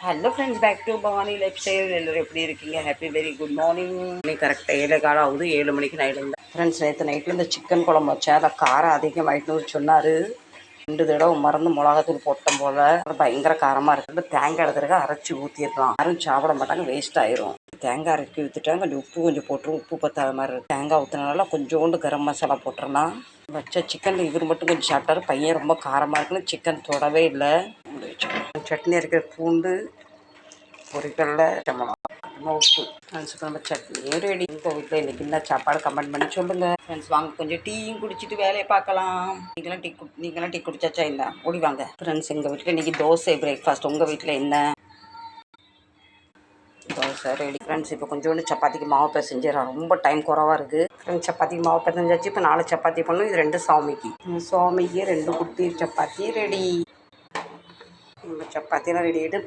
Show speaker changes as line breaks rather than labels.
Hello friends, back to Bhavani lifestyle. எல்லோரும் எப்படி இருக்கீங்க? Happy very good morning. கரெக்டாக 7 காலம் ஆகுது. 7 மணிக்கு நான் எழுந்தேன். ஃப்ரெண்ட்ஸ், நேற்று நைட்டில் இந்த சிக்கன் குழம்பு வச்சேன். அதை காரம் அதிகமாகிட்டுன்னு சொன்னார். 2 தடவை மறந்து மிளகாத்தூள் போட்டோம் போல். பயங்கர காரமாக இருக்குது. தேங்காய் எடுத்துருக்க அரைச்சி ஊற்றிடலாம். யாரும் சாப்பிட மாட்டாங்க, வேஸ்ட் ஆயிரும். தேங்காய் அரைச்சி ஊற்றிட்டாங்க. கொஞ்சம் உப்பு கொஞ்சம் போட்டுரும். உப்பு பத்தாத மாதிரி இருக்குது. தேங்காய் ஊற்றினால கொஞ்சோண்டு கரம் மசாலா போட்டுருலாம். வச்ச சிக்கன் இவர் மட்டும் கொஞ்சம் சாப்பிட்டாரு. பையன் ரொம்ப காரமாக இருக்குன்னு சிக்கன் தொடவே இல்லை. சட்னி அரைக்கிற பூண்டு, பொரிக்கடலை, உப்பு, நம்ம சட்னியும் ரெடி. உங்கள் வீட்டில் இன்றைக்கி என்ன சாப்பாடு கமெண்ட் பண்ணி சொல்லுங்கள். ஃப்ரெண்ட்ஸ், வாங்க கொஞ்சம் டீயும் குடிச்சிட்டு வேலையை பார்க்கலாம். நீங்களாம் டீ குடிச்சாச்சா? இல்லை ஓடி வாங்க. ஃப்ரெண்ட்ஸ், எங்கள் வீட்டில் இன்றைக்கி தோசை பிரேக்ஃபாஸ்ட். உங்கள் வீட்டில் என்ன? தோசை ரெடி. ஃப்ரெண்ட்ஸ், இப்போ கொஞ்சோண்டு சப்பாத்திக்கு மாவு பிசைஞ்சிடறேன். ரொம்ப டைம் குறவாக இருக்குது. ஃப்ரெண்ட்ஸ், சப்பாத்திக்கு மாவு பிசைஞ்சாச்சு. இப்போ 4 சப்பாத்தி பண்ணணும். இது 2 சாமிக்கு 2 குட்டி சப்பாத்தி ரெடி. நம்ம சப்பாத்தியெல்லாம் ரெடி ஆகிட்டு